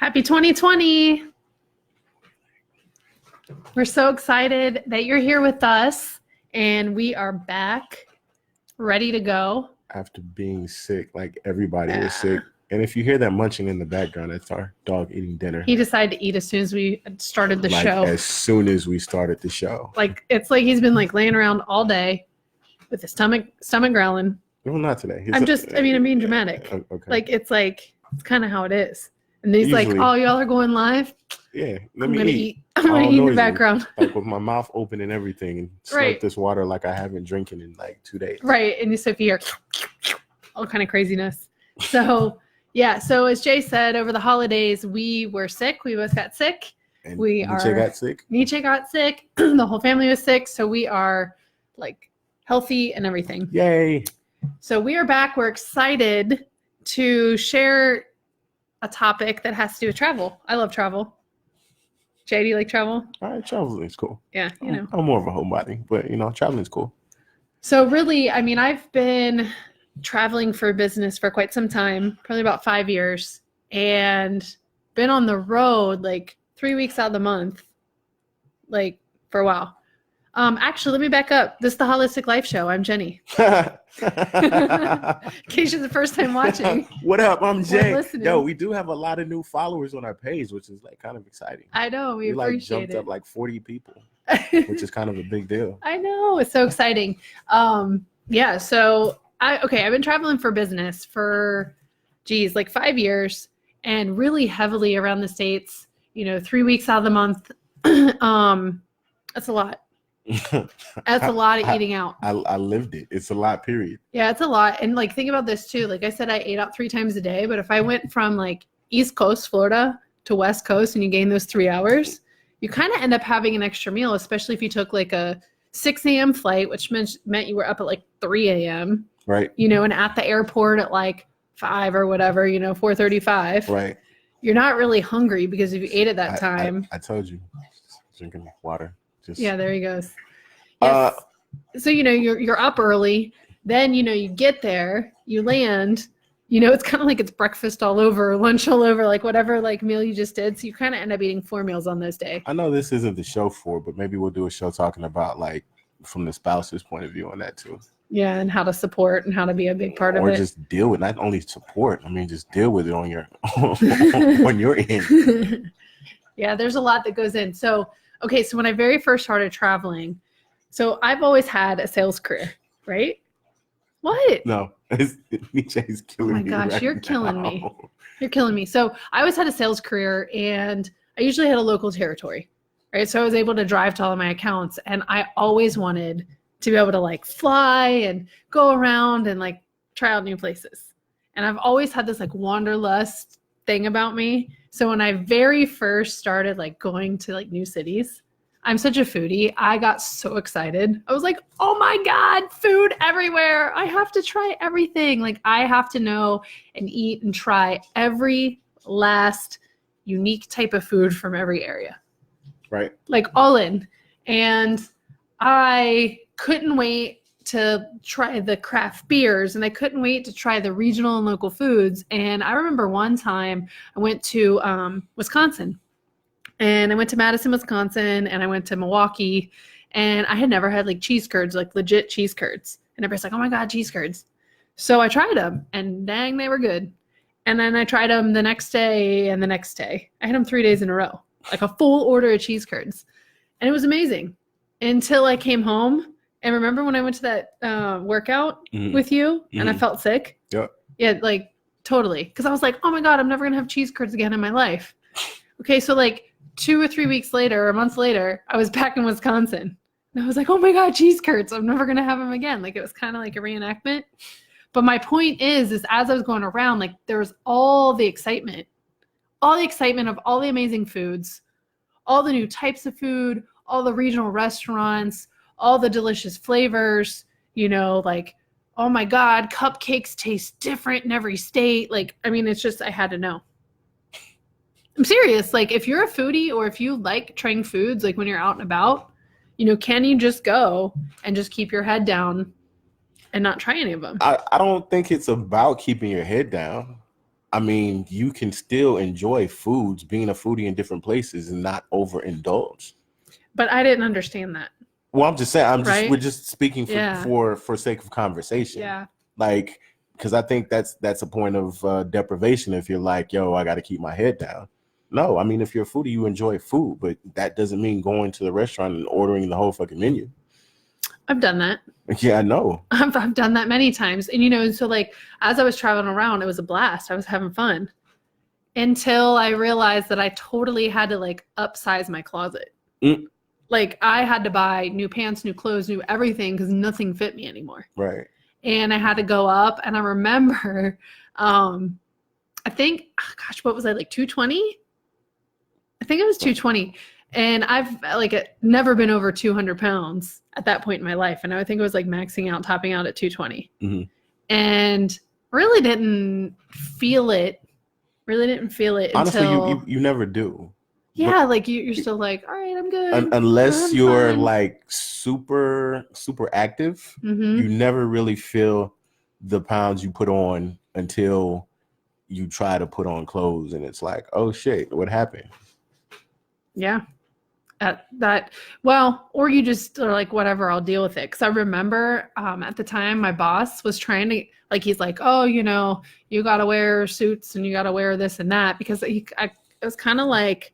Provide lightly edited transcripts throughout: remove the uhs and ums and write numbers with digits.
Happy 2020. We're so excited that you're here with us, and we are back, ready to go. After being sick, like everybody was sick. And if you hear that munching in the background, that's our dog eating dinner. He decided to eat as soon as we started the show. As soon as we started the show. It's like he's been like laying around all day with his stomach growling. No, not today. I'm being dramatic. Okay. It's kind of how it is. And he's usually, like, oh, y'all are going live? Yeah, I'm going to eat. I'm going to eat in the background. Like with my mouth open and everything, and slurp this water like I haven't drinking in like 2 days. Right. And so if you hear all kind of craziness. So, yeah. So as Jay said, over the holidays, we were sick. We both got sick. And Nietzsche got sick. Nietzsche got sick. The whole family was sick. So we are like healthy and everything. Yay. So we are back. We're excited to share a topic that has to do with travel. I love travel. Jay, do you like travel? Traveling is cool. Yeah, I'm more of a homebody, but traveling is cool. So really, I've been traveling for business for quite some time, probably about 5 years, and been on the road like 3 weeks out of the month, like for a while. Actually, let me back up. This is the Holistic Life Show. I'm Jenny. In case you're the first time watching. What up? I'm Jay. Yo, we do have a lot of new followers on our page, which is like kind of exciting. I know. We appreciate jumped up like 40 people, which is kind of a big deal. I know. It's so exciting. Yeah. So I've been traveling for business for, like 5 years, and really heavily around the States, 3 weeks out of the month. That's a lot. That's a lot of eating out. I lived it. It's a lot, period. Yeah, it's a lot. And like, think about this too. Like I said, I ate out 3 times a day, but if I went from like East Coast, Florida to West Coast and you gain those 3 hours, you kind of end up having an extra meal, especially if you took like a 6 a.m. flight, which meant you were up at like 3 a.m. Right. And at the airport at like 5 or whatever, 4:35. Right. You're not really hungry because if you ate at that time. I told you. Drinking water. Yeah, there he goes. Yes. So, you're up early, then, you get there, you land, it's kind of like it's breakfast all over, lunch all over, like whatever like meal you just did. So you kind of end up eating 4 meals on those days. I know this isn't the show but maybe we'll do a show talking about like from the spouse's point of view on that too. Yeah. And how to support and how to be a big part of it. Or just deal with, not only support, just deal with it on your, on your end. Yeah. There's a lot that goes in. So, so when I very first started traveling, so I've always had a sales career, right? What? No, Nietzsche's killing me. Oh my gosh, right you're now. killing me. You're killing me. So I always had a sales career, and I usually had a local territory, right? So I was able to drive to all of my accounts, and I always wanted to be able to like fly and go around and like try out new places. And I've always had this like wanderlust thing about me. So when I very first started like going to like new cities, I'm such a foodie. I got so excited. I was like, oh my God, food everywhere. I have to try everything. Like I have to know and eat and try every last unique type of food from every area. Right. Like all in. And I couldn't wait to try the craft beers, and I couldn't wait to try the regional and local foods. And I remember one time I went to Wisconsin. And I went to Madison, Wisconsin, and I went to Milwaukee, and I had never had like cheese curds, like legit cheese curds. And everybody's like, oh my God, cheese curds. So I tried them, and dang, they were good. And then I tried them the next day and the next day. I had them 3 days in a row, like a full order of cheese curds. And it was amazing until I came home. And remember when I went to that workout with you and I felt sick? Yeah. Yeah, like totally. Because I was like, oh my God, I'm never going to have cheese curds again in my life. Okay, so like 2 or 3 weeks later, or a month later, I was back in Wisconsin. And I was like, oh my God, cheese curds. I'm never going to have them again. Like it was kind of like a reenactment. But my point is as I was going around, like there was all the excitement of all the amazing foods, all the new types of food, all the regional restaurants, all the delicious flavors, like, oh my God, cupcakes taste different in every state. Like, it's just, I had to know. I'm serious. Like if you're a foodie or if you like trying foods, like when you're out and about, can you just go and just keep your head down and not try any of them? I don't think it's about keeping your head down. I mean, you can still enjoy foods, being a foodie in different places and not overindulge. But I didn't understand that. Well, I'm just saying, Right? we're just speaking Yeah. for sake of conversation. Yeah. Like, because I think that's a point of deprivation if you're like, yo, I got to keep my head down. No, I mean, if you're a foodie, you enjoy food, but that doesn't mean going to the restaurant and ordering the whole fucking menu. I've done that. Yeah, I know. I've done that many times. And, you know, so like as I was traveling around, it was a blast. I was having fun until I realized that I totally had to like upsize my closet. Like I had to buy new pants, new clothes, new everything because nothing fit me anymore. Right. And I had to go up. And I remember, I think, gosh, what was I, like 220? I think it was 220. And I've like never been over 200 pounds at that point in my life. And I think it was like maxing out, topping out at 220. Mm-hmm. And really didn't feel it. Honestly, until... you never do. Yeah, like you're still like, all right, I'm good. Unless you're fine. like super active, Mm-hmm. you never really feel the pounds you put on until you try to put on clothes and it's like, oh shit, what happened? Yeah. Or you just are like, whatever, I'll deal with it. Because I remember at the time my boss was trying to, like, he's like, oh, you know, you got to wear suits and you got to wear this and that. Because it was kind of like,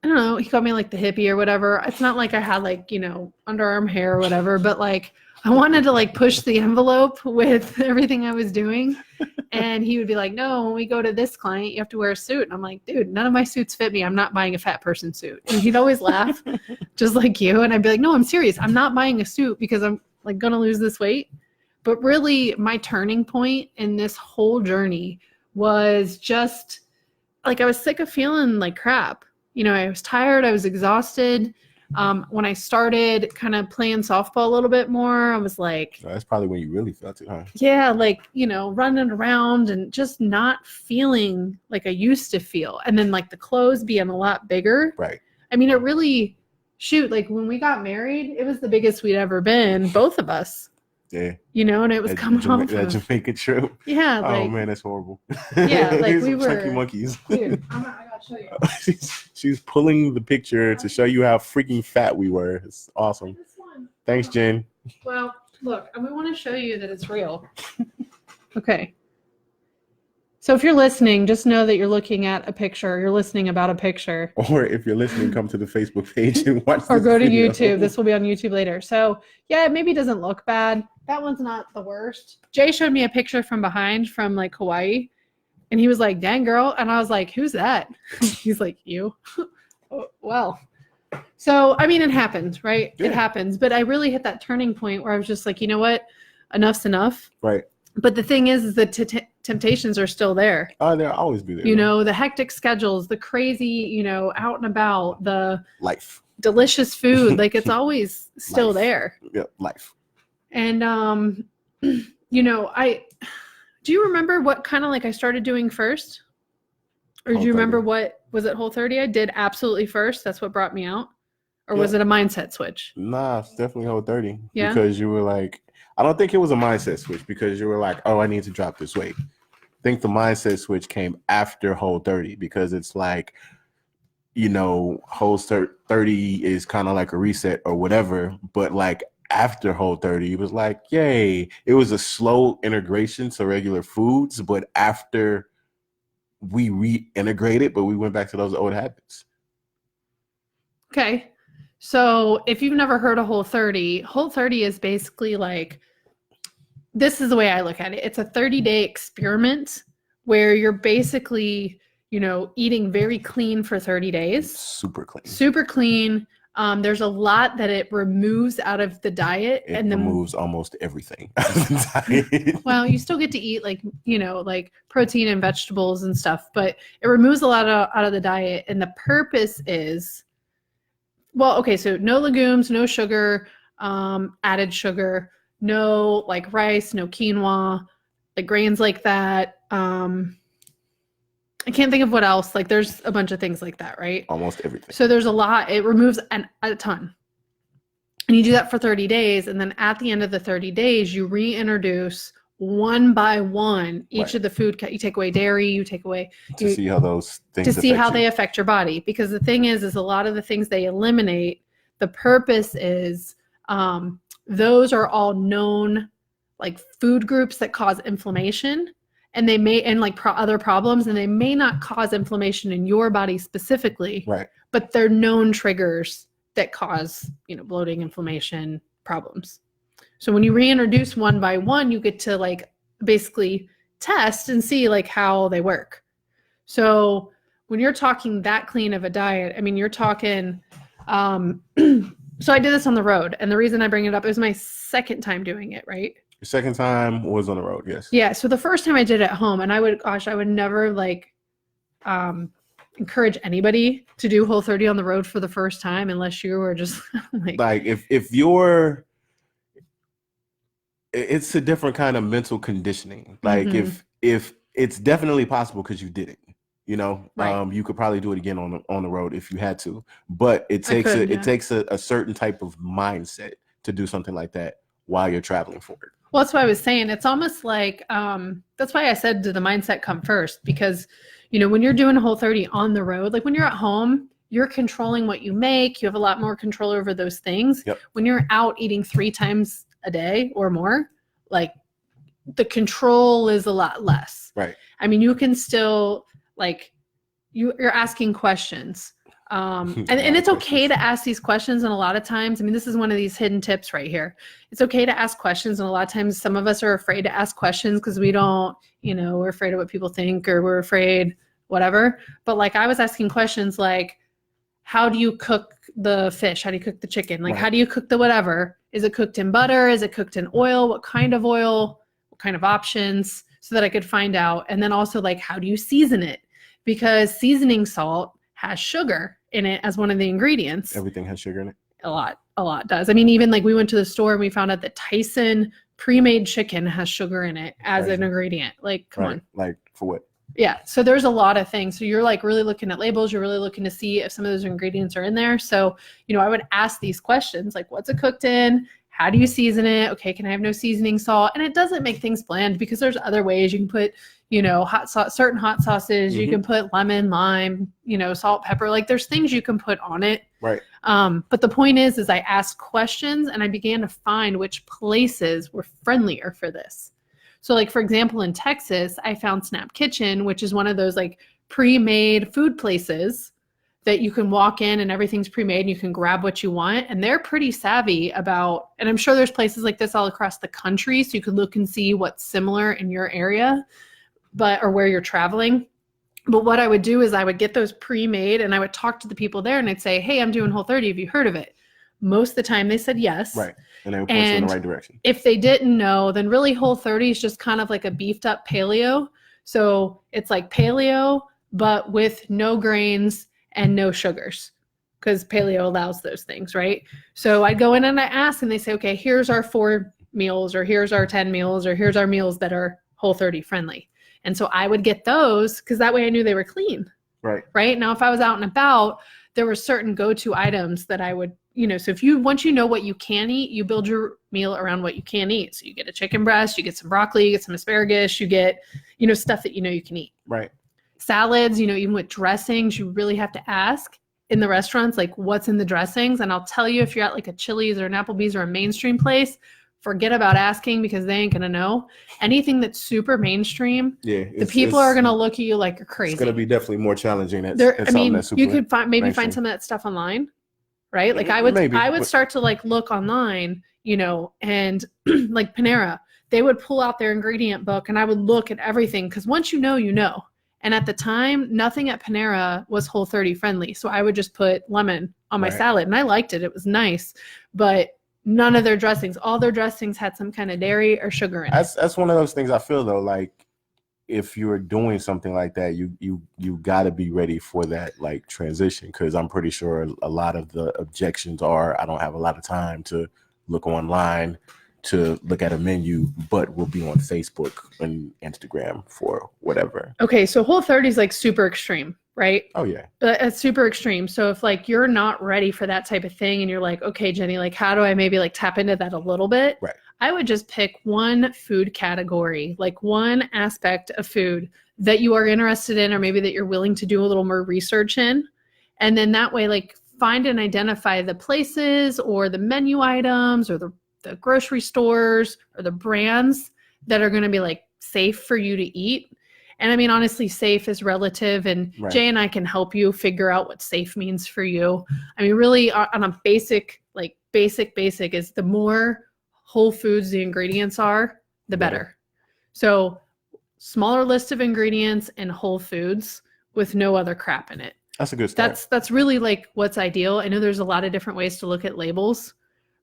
I don't know, he called me like the hippie or whatever. It's not like I had like, you know, underarm hair or whatever, but like I wanted to like push the envelope with everything I was doing. And he would be like, no, when we go to this client, you have to wear a suit. And I'm like, dude, none of my suits fit me. I'm not buying a fat person suit. And he'd always laugh just like you. And I'd be like, no, I'm serious. I'm not buying a suit because I'm like going to lose this weight. But really my turning point in this whole journey was just like, I was sick of feeling like crap. You know, I was tired. I was exhausted. When I started kind of playing softball a little bit more, I was like... So that's probably when you really felt it, huh? Yeah, like, you know, running around and just not feeling like I used to feel. And then like the clothes being a lot bigger. Right. I mean, it really... Shoot, like when we got married, it was the biggest we'd ever been, both of us. Yeah. You know, and it was coming off that Jamaica trip. Yeah. Oh like, man, that's horrible. Yeah, like we were... chunky monkeys. Dude, I gotta show you. She's pulling the picture to show you how freaking fat we were. It's awesome. Thanks, Jen. Well, look, we want to show you that it's real. Okay. So if you're listening, just know that you're looking at a picture. You're listening about a picture. Or if you're listening, come to the Facebook page and watch Or go to video. YouTube. This will be on YouTube later. So yeah, it maybe doesn't look bad. That one's not the worst. Jay showed me a picture from behind from like Hawaii. And he was like, dang, girl. And I was like, who's that? He's like, you. Oh, well. So, I mean, it happens, right? Yeah. It happens. But I really hit that turning point where I was just like, you know what? Enough's enough. Right. But the thing is the temptations are still there. Oh, they'll always be there. You know, the hectic schedules, the crazy, you know, out and about, the life, delicious food. Like it's always still there. Yeah, life. And, you know, do you remember what kind of like I started doing first? Or do you remember was it Whole30 I did absolutely first? That's what brought me out? Or was it a mindset switch? Nah, it's definitely Whole30. Yeah. Because you were like, I don't think it was a mindset switch because you were like, oh, I need to drop this weight. I think the mindset switch came after Whole30 because it's like, you know, Whole30 is kind of like a reset or whatever. But like after Whole30, it was like, yay. It was a slow integration to regular foods. But after we reintegrated, but we went back to those old habits. Okay. So if you've never heard of Whole30 is basically like, this is the way I look at it. It's a 30-day experiment where you're basically, you know, eating very clean for 30 days. Super clean. Super clean. There's a lot that it removes out of the diet. It removes almost everything out of the diet. Well, you still get to eat like, you know, like protein and vegetables and stuff, but it removes a lot out of the diet. And the purpose is, well, okay, so no legumes, no sugar, added sugar, no like rice, no quinoa, like grains like that. I can't think of what else. Like there's a bunch of things like that, right? Almost everything. So there's a lot. It removes a ton. And you do that for 30 days. And then at the end of the 30 days, you reintroduce one by one each Right. of the food. You take away dairy, you take away To see how those things to see how affect they you. affect your body. Because the thing is a lot of the things they eliminate, the purpose is those are all known like food groups that cause inflammation, and they may, and like other problems, and they may not cause inflammation in your body specifically, Right. but they're known triggers that cause, bloating, inflammation, problems. So when you reintroduce one by one, you get to like basically test and see like how they work. So when you're talking that clean of a diet, I mean, you're talking, so I did this on the road, and the reason I bring it up is my second time doing it, right? Your second time was on the road, yes. Yeah. So the first time I did it at home, and I would never like encourage anybody to do Whole30 on the road for the first time unless you were just like if you're, it's a different kind of mental conditioning. Like if it's definitely possible because you did it, Right. you could probably do it again on the road if you had to, but it takes it takes a certain type of mindset to do something like that while you're traveling for it. Well, that's why I was saying it's almost like that's why I said did the mindset come first, because when you're doing Whole30 on the road, like when you're at home, you're controlling what you make. You have a lot more control over those things. Yep. When you're out eating 3 times a day or more, like the control is a lot less. Right. I mean, you can still like you're asking questions. And it's okay to ask these questions. And a lot of times, I mean, this is one of these hidden tips right here. It's okay to ask questions. And a lot of times some of us are afraid to ask questions because we don't, we're afraid of what people think, or we're afraid whatever. But like I was asking questions like, how do you cook the fish? How do you cook the chicken? Like, how do you cook the whatever? Is it cooked in butter? Is it cooked in oil? What kind of oil? What kind of options? So that I could find out. And then also like, how do you season it? Because seasoning salt has sugar in it as one of the ingredients. Everything has sugar in it. A lot does. I mean, even like we went to the store and we found out that Tyson pre-made chicken has sugar in it as an ingredient. Like, come on. Like for what? Yeah. So there's a lot of things. So you're like really looking at labels. You're really looking to see if some of those ingredients are in there. So, I would ask these questions like, what's it cooked in? How do you season it? Okay, can I have no seasoning salt? And it doesn't make things bland because there's other ways you can put, hot sauce, certain hot sauces. You can put lemon, lime, salt, pepper. Like there's things you can put on it. Right. But the point is I asked questions and I began to find which places were friendlier for this. So like, for example, in Texas, I found Snap Kitchen, which is one of those like pre-made food places that you can walk in and everything's pre-made and you can grab what you want. And they're pretty savvy about, and I'm sure there's places like this all across the country. So you can look and see what's similar in your area, or where you're traveling. But what I would do is I would get those pre-made and I would talk to the people there and I'd say, hey, I'm doing Whole30. Have you heard of it? Most of the time they said yes. Right. And they would point you in the right direction. If they didn't know, then really Whole30 is just kind of like a beefed up paleo. So it's like paleo, but with no grains and no sugars, because paleo allows those things, right? So I'd go in and I ask and they say, okay, here's our 4 meals, or here's our 10 meals, or here's our meals that are Whole30 friendly. And so I would get those because that way I knew they were clean. Right. Right. Now, if I was out and about, there were certain go-to items that I would, so once you know what you can eat, you build your meal around what you can eat. So you get a chicken breast, you get some broccoli, you get some asparagus, you get, stuff that you can eat. Right. Salads, even with dressings, you really have to ask in the restaurants, like what's in the dressings. And I'll tell you, if you're at like a Chili's or an Applebee's or a mainstream place, forget about asking because they ain't going to know. Anything that's super mainstream, the people are going to look at you like you're crazy. It's going to be definitely more challenging. You could find some of that stuff online, right? Like I would start to like look online, and like Panera, they would pull out their ingredient book and I would look at everything because once you know. And at the time, nothing at Panera was Whole30 friendly. So I would just put lemon on my salad and I liked it. It was nice, but none of their dressings, all their dressings had some kind of dairy or sugar in it. That's one of those things I feel though, like if you're doing something like that, you got to be ready for that like transition. Cause I'm pretty sure a lot of the objections are, I don't have a lot of time to look online, to look at a menu, but we'll be on Facebook and Instagram for whatever. Okay. So Whole30 is like super extreme, right? Oh yeah. It's super extreme. So if like you're not ready for that type of thing and you're like, okay, Jenny, like how do I maybe like tap into that a little bit? Right. I would just pick one food category, like one aspect of food that you are interested in, or maybe that you're willing to do a little more research in. And then that way, like, find and identify the places or the menu items or the grocery stores or the brands that are going to be like safe for you to eat. And I mean, honestly, safe is relative, and Right. Jay and I can help you figure out what safe means for you. I mean, really on a basic is the more whole foods the ingredients are, the better. So smaller list of ingredients and whole foods with no other crap in it. That's a good start. That's really like what's ideal. I know there's a lot of different ways to look at labels,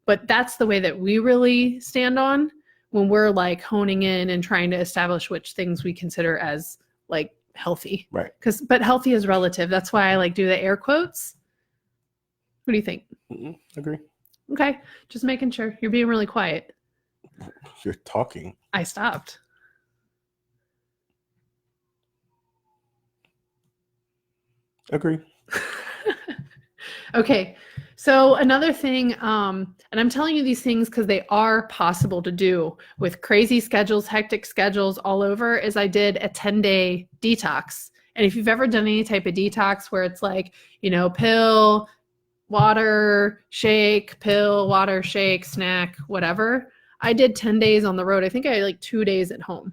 but that's the way that we really stand on when we're like honing in and trying to establish which things we consider as like healthy. Right. But healthy is relative. That's why I like do the air quotes. What do you think? Agree. Okay. Just making sure. You're being really quiet. You're talking. I stopped. Agree. Okay. So another thing, and I'm telling you these things because they are possible to do with crazy schedules, hectic schedules all over, is I did a 10-day detox. And if you've ever done any type of detox where it's like, you know, pill, water, shake, pill, water, shake, snack, whatever, I did 10 days on the road. I think I had like 2 days at home.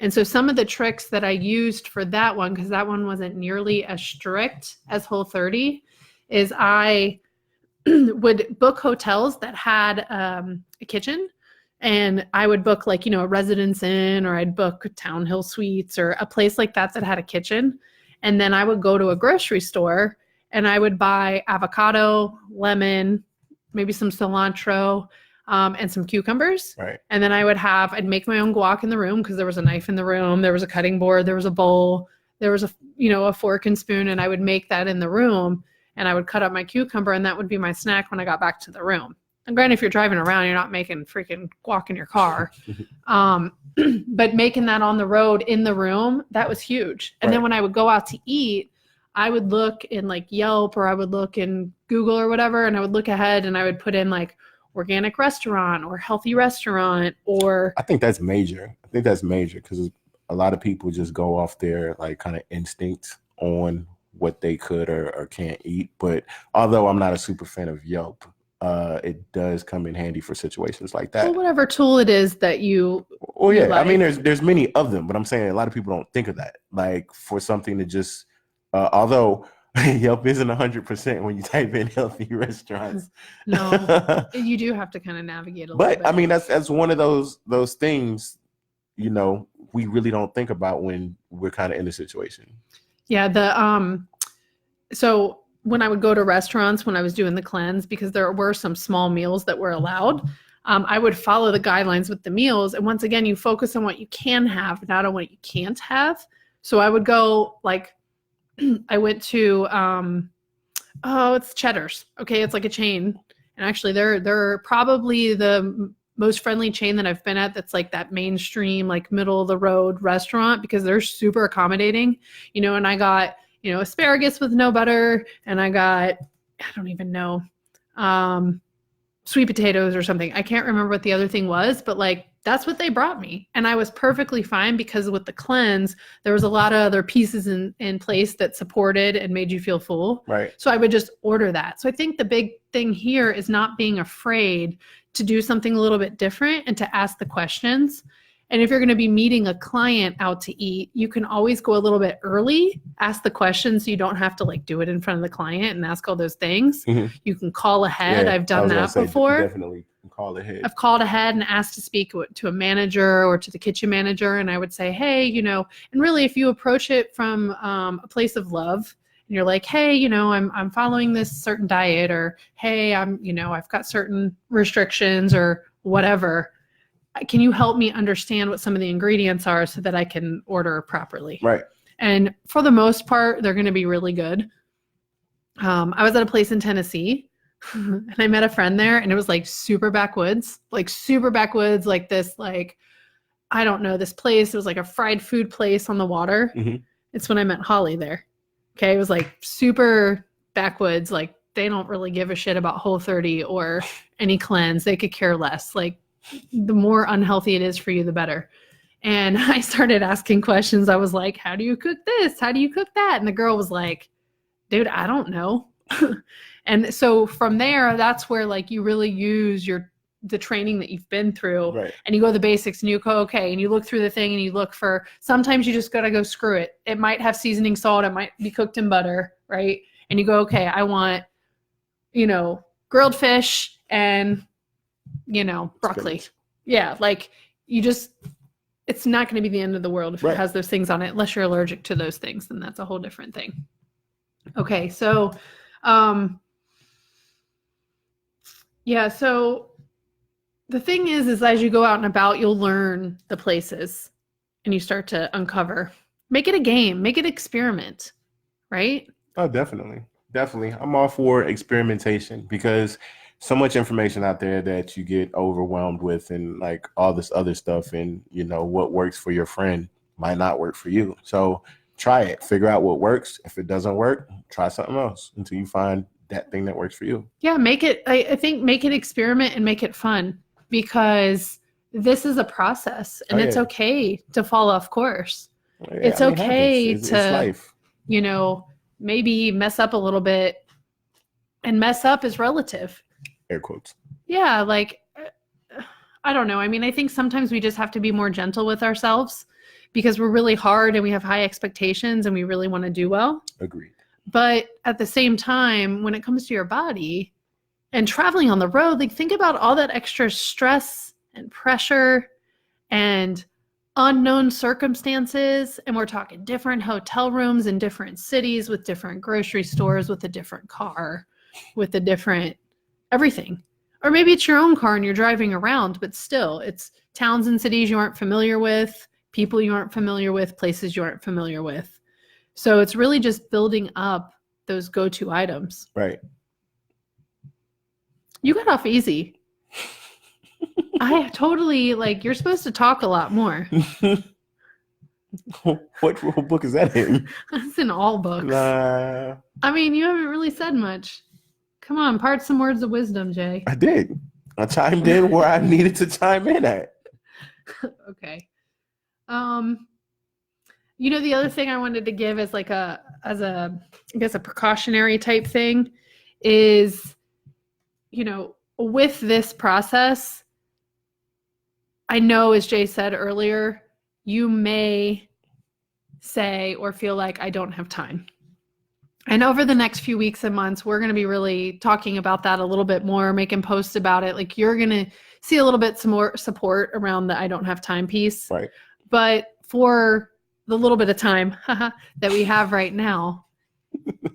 And so some of the tricks that I used for that one, because that one wasn't nearly as strict as Whole30, is I would book hotels that had a kitchen, and I would book like, you know, a Residence Inn, or I'd book Townhill Suites or a place like that that had a kitchen. And then I would go to a grocery store and I would buy avocado, lemon, maybe some cilantro, and some cucumbers. Right. And then I'd make my own guac in the room because there was a knife in the room, there was a cutting board, there was a bowl, there was a fork and spoon, and I would make that in the room, and I would cut up my cucumber, and that would be my snack when I got back to the room. And granted, if you're driving around, you're not making freaking guac in your car. But making that on the road in the room, that was huge. And then when I would go out to eat, I would look in like Yelp, or I would look in Google or whatever, and I would look ahead and I would put in like organic restaurant or healthy restaurant, or I think that's major. Because a lot of people just go off their like kind of instincts on what they could or can't eat. But although I'm not a super fan of Yelp, it does come in handy for situations like that. Well, whatever tool it is that you. Well, yeah, like. I mean, there's many of them, but I'm saying a lot of people don't think of that. Like for something to just, although Yelp isn't 100% when you type in healthy restaurants. No, you do have to kind of navigate a little bit. But I mean, that's one of those things, you know, we really don't think about when we're kind of in the situation. Yeah, so when I would go to restaurants when I was doing the cleanse, because there were some small meals that were allowed, I would follow the guidelines with the meals. And once again, you focus on what you can have, not on what you can't have. So I would go like, I went to, it's Cheddar's. Okay. It's like a chain. And actually they're probably the most friendly chain that I've been at. That's like that mainstream, like middle of the road restaurant, because they're super accommodating, you know, and I got, you know, asparagus with no butter, and I got, I don't even know, sweet potatoes or something. I can't remember what the other thing was, but like, that's what they brought me. And I was perfectly fine, because with the cleanse, there was a lot of other pieces in place that supported and made you feel full. Right. So I would just order that. So I think the big thing here is not being afraid to do something a little bit different and to ask the questions. And if you're going to be meeting a client out to eat, you can always go a little bit early, ask the questions, so you don't have to like do it in front of the client and ask all those things. Mm-hmm. You can call ahead. Yeah, I've done that before. Definitely call ahead. I've called ahead and asked to speak to a manager or to the kitchen manager, and I would say, hey, you know, and really if you approach it from a place of love, and you're like, hey, you know, I'm following this certain diet, or hey, I've got certain restrictions or whatever. Can you help me understand what some of the ingredients are so that I can order properly? Right. And for the most part, they're going to be really good. I was at a place in Tennessee and I met a friend there, and it was like super backwoods, like this, like, I don't know, this place. It was like a fried food place on the water. Mm-hmm. It's when I met Holly there. Okay. It was like super backwoods. Like they don't really give a shit about Whole30 or any cleanse. They could care less. Like, the more unhealthy it is for you, the better. And I started asking questions. I was like, how do you cook this? How do you cook that? And the girl was like, dude, I don't know. And so from there, that's where like you really use the training that you've been through, Right. and you go to the basics and you go, okay, and you look through the thing and you look for, sometimes you just got to go screw it. It might have seasoning salt. It might be cooked in butter. Right. And you go, okay, I want, grilled fish and, broccoli. Spinach. Yeah. Like it's not going to be the end of the world if Right. it has those things on it, unless you're allergic to those things, then that's a whole different thing. Okay. So, yeah. So the thing is as you go out and about, you'll learn the places and you start to uncover. Make it a game. Make it an experiment. Right? Oh, definitely. Definitely. I'm all for experimentation because so much information out there that you get overwhelmed with and like all this other stuff, and what works for your friend might not work for you. So try it, figure out what works. If it doesn't work, try something else until you find that thing that works for you. Yeah, I think make it experiment and make it fun, because this is a process and it's okay to fall off course. Yeah, it's okay it's to life. Maybe mess up a little bit, and mess up is relative. Air quotes. Yeah, like, I don't know. I mean, I think sometimes we just have to be more gentle with ourselves because we're really hard and we have high expectations and we really want to do well. Agreed. But at the same time, when it comes to your body and traveling on the road, like think about all that extra stress and pressure and unknown circumstances. And we're talking different hotel rooms in different cities with different grocery stores, with a different car, with a different everything. Or maybe it's your own car and you're driving around, but still it's towns and cities you aren't familiar with, people you aren't familiar with, places you aren't familiar with. So it's really just building up those go-to items. Right. You got off easy. I totally, you're supposed to talk a lot more. What book is that in? That's in all books. Nah. I mean, you haven't really said much. Come on, part some words of wisdom, Jay. I did. I chimed in where I needed to chime in at. Okay. The other thing I wanted to give as a precautionary type thing is, with this process, I know, as Jay said earlier, you may say or feel like I don't have time. And over the next few weeks and months, we're going to be really talking about that a little bit more, making posts about it. Like, you're going to see a little bit some more support around the I don't have time piece. Right. But for the little bit of time that we have right now,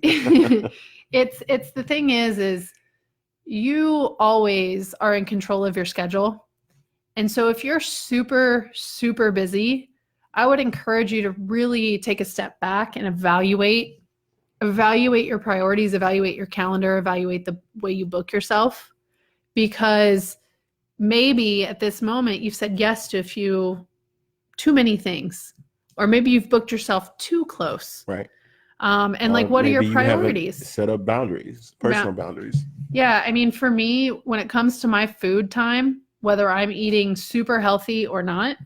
it's the thing is you always are in control of your schedule. And so if you're super, super busy, I would encourage you to really take a step back and evaluate your priorities, evaluate your calendar, evaluate the way you book yourself, because maybe at this moment you've said yes to too many things, or maybe you've booked yourself too close. Right. And what are your priorities? Set up boundaries, personal boundaries. Yeah. I mean, for me, when it comes to my food time, whether I'm eating super healthy or not,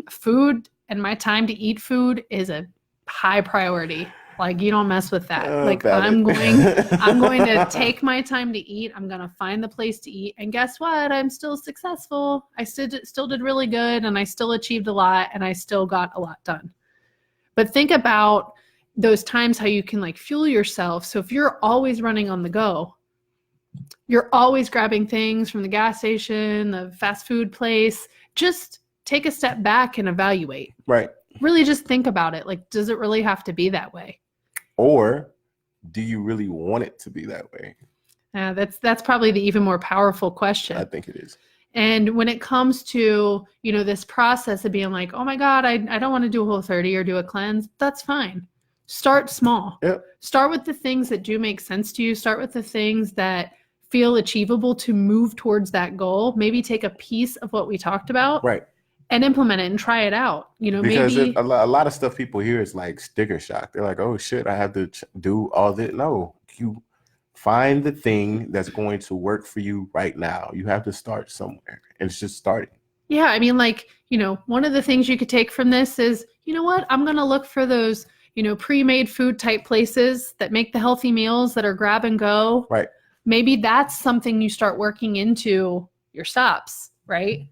food and my time to eat food is a high priority. You don't mess with that. I'm going to take my time to eat. I'm going to find the place to eat. And guess what? I'm still successful. I still did really good, and I still achieved a lot, and I still got a lot done. But think about those times how you can fuel yourself. So if you're always running on the go, you're always grabbing things from the gas station, the fast food place, just take a step back and evaluate. Right. Really just think about it. Does it really have to be that way? Or do you really want it to be that way? That's probably the even more powerful question. I think it is. And when it comes to, this process of being like, oh my God, I don't want to do a Whole30 or do a cleanse, that's fine. Start small. Yep. Start with the things that do make sense to you. Start with the things that feel achievable to move towards that goal. Maybe take a piece of what we talked about. Right. And implement it and try it out. Because a lot of stuff people hear is sticker shock. They're like, oh shit, I have to do all this. No, you find the thing that's going to work for you right now. You have to start somewhere. And it's just starting. Yeah, I mean, like, one of the things you could take from this is, you know what? I'm going to look for those, pre-made food type places that make the healthy meals that are grab and go. Right. Maybe that's something you start working into your stops, right?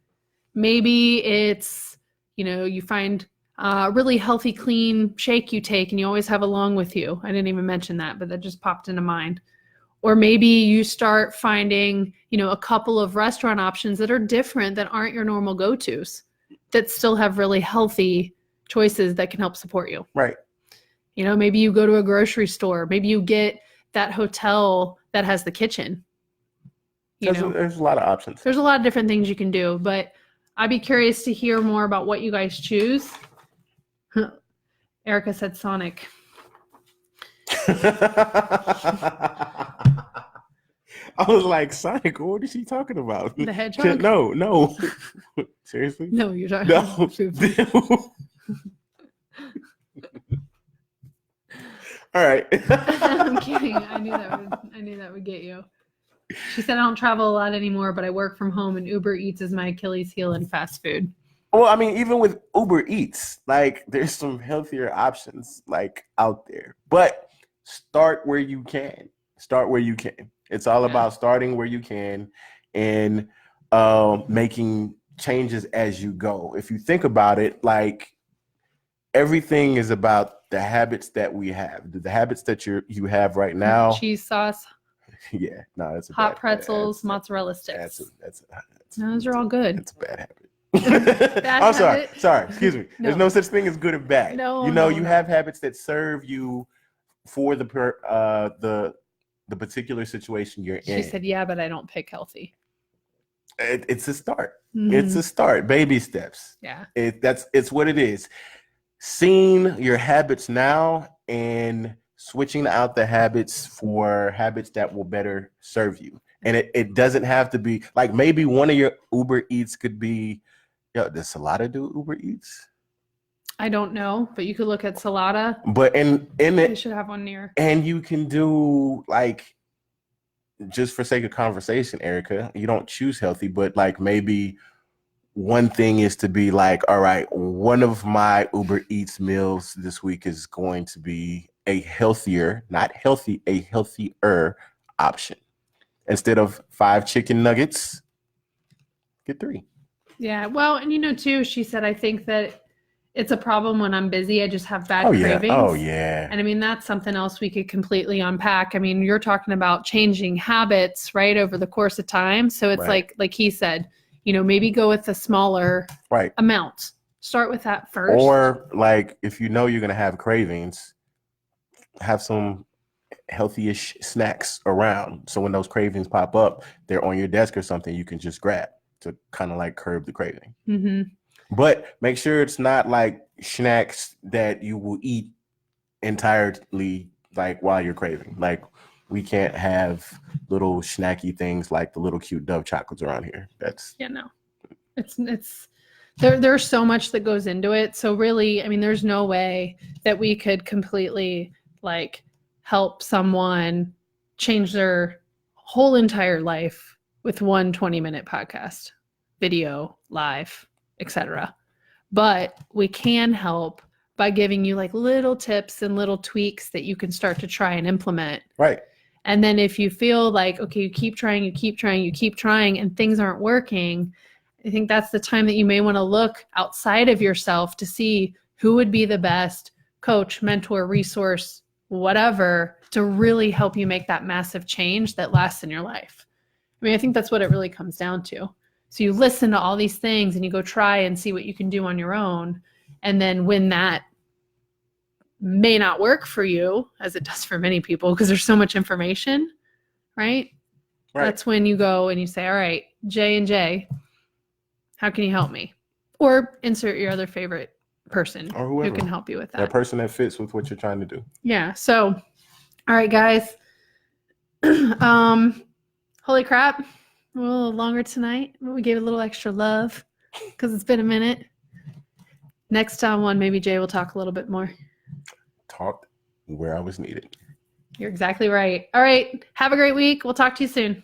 Maybe it's, you find a really healthy, clean shake you take and you always have along with you. I didn't even mention that, but that just popped into mind. Or maybe you start finding, a couple of restaurant options that are different, that aren't your normal go-tos, that still have really healthy choices that can help support you. Right. Maybe you go to a grocery store. Maybe you get that hotel that has the kitchen. There's a lot of options. There's a lot of different things you can do, but I'd be curious to hear more about what you guys choose. Erica said Sonic. I was like, Sonic, what is she talking about? The hedgehog? No. Seriously? No, you're talking about food. All right. I'm kidding. I knew that would get you. She said, I don't travel a lot anymore, but I work from home and Uber Eats is my Achilles heel in fast food. Well, I mean, even with Uber Eats, like there's some healthier options like out there, but start where you can. It's all about starting where you can and making changes as you go. If you think about it, like everything is about the habits that we have. The habits that you have right now. Cheese sauce. Yeah, no, that's a hot pretzels, mozzarella sticks. Those are all good. It's a bad habit. I'm sorry. Excuse me. No. There's no such thing as good and bad. No, you have habits that serve you for the particular situation you're in. She said, yeah, but I don't pick healthy. It's a start. Mm-hmm. It's a start. Baby steps. Yeah. It's what it is. Seeing your habits now and switching out the habits for habits that will better serve you. And it doesn't have to be like maybe one of your Uber Eats could be, does Salada do Uber Eats? I don't know, but you could look at Salada. But in it, they should have one near. And you can do like, just for sake of conversation, Erica, you don't choose healthy, but like maybe one thing is to be like, all right, one of my Uber Eats meals this week is going to be a healthier, not healthy, a healthier option. Instead of 5 chicken nuggets, get 3. Yeah. Well, and too, she said, I think that it's a problem when I'm busy. I just have bad cravings. Oh, yeah. And I mean, that's something else we could completely unpack. I mean, you're talking about changing habits, right, over the course of time. So it's like he said, maybe go with a smaller amount. Start with that first. Or like, if you're going to have cravings, have some healthy-ish snacks around. So when those cravings pop up, they're on your desk or something you can just grab to kind of like curb the craving. Mm-hmm. But make sure it's not like snacks that you will eat entirely like while you're craving. Like we can't have little snacky things like the little cute Dove chocolates around here. It's there's so much that goes into it. So really, I mean, there's no way that we could completely like help someone change their whole entire life with one 20-minute podcast, video, live, etc. But we can help by giving you like little tips and little tweaks that you can start to try and implement. Right. And then if you feel like, okay, you keep trying, and things aren't working, I think that's the time that you may want to look outside of yourself to see who would be the best coach, mentor, resource, whatever, to really help you make that massive change that lasts in your life. I mean, I think that's what it really comes down to. So you listen to all these things and you go try and see what you can do on your own. And then when that may not work for you, as it does for many people, because there's so much information, right? That's when you go and you say, all right, J&J, how can you help me? Or insert your other favorite person or whoever who can help you with that. That person that fits with what you're trying to do. Yeah. So, all right, guys. Holy crap. A little longer tonight. We gave it a little extra love because it's been a minute. Next one, maybe Jay will talk a little bit more. Talked where I was needed. You're exactly right. All right. Have a great week. We'll talk to you soon.